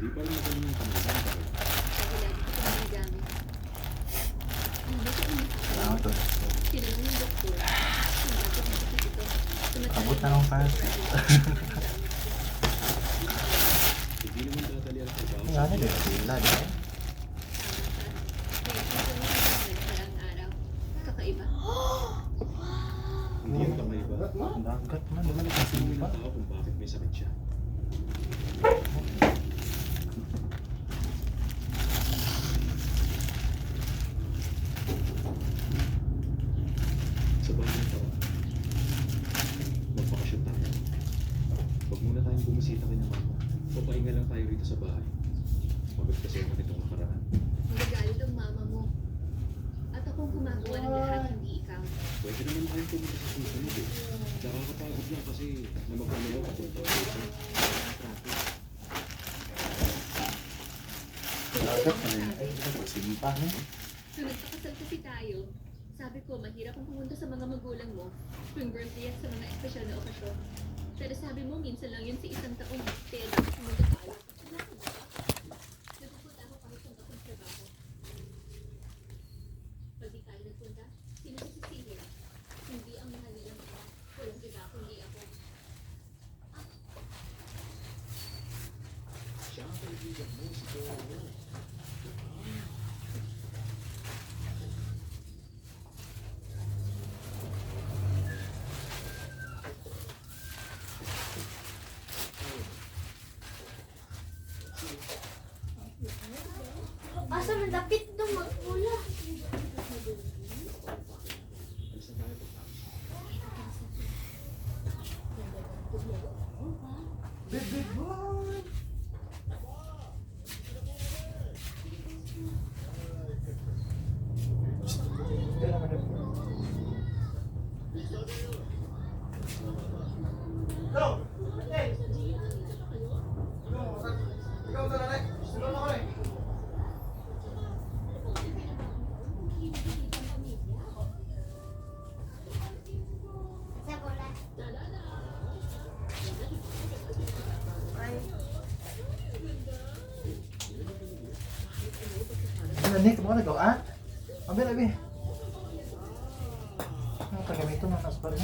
Hindi pa rin magaling yung kamay. Kasi lagi ko ito ginagamit. Hindi ko Salamat to. tinanong yung doktor. Kung bakit masakit ito. Abot na lang tayo. Hindi naman dadali ang trabaho. Ang gano'n eh. Sila, di ba? Kakaiba. Hindi yung kamay ba? Ang dagat man. Di ba Hindi nagkasili ng pa? tao kung bakit may sakit siya. Sa bagay pa, magpakasyon tayo. Huwag muna tayong bumisita kay na mama. Papahinga lang tayo rito sa bahay. Pagod kasi ako nitong nakaraan. Magagalit ang mama mo. At akong gumagawa ng lahat, hindi ikaw. Pwede naman tayong pumunta sa susunod eh. Nakakapagod lang kasi na magpamalaw papunta ko sa traffic. Dagat na rin. Ay, nagkasili pa. Nung nagpakasal kasi tayo, sabi ko mahirap ang pumunta sa mga magulang mo, tuwing birthday at sa mga espesyal na okasyon. Pero sabi mo minsan lang yun sa isang taong, kaya dapat pumunta tayo. Wala ka ba? Nagpupunta ako kahit kung akong trabaho. Pag di tayo nagpunta, sino sisisihin? Hindi ang mahal nilang mga, walang iba kundi ako. Siya ang kaibigan mo, si Joe. Asa man dapit do magpula. Alisan tayo pagtapos. Baby boy! Sa bola. Ano, Nick? Mo na ah? Ambil, abi. Ano, tagamito na nasa pa rin.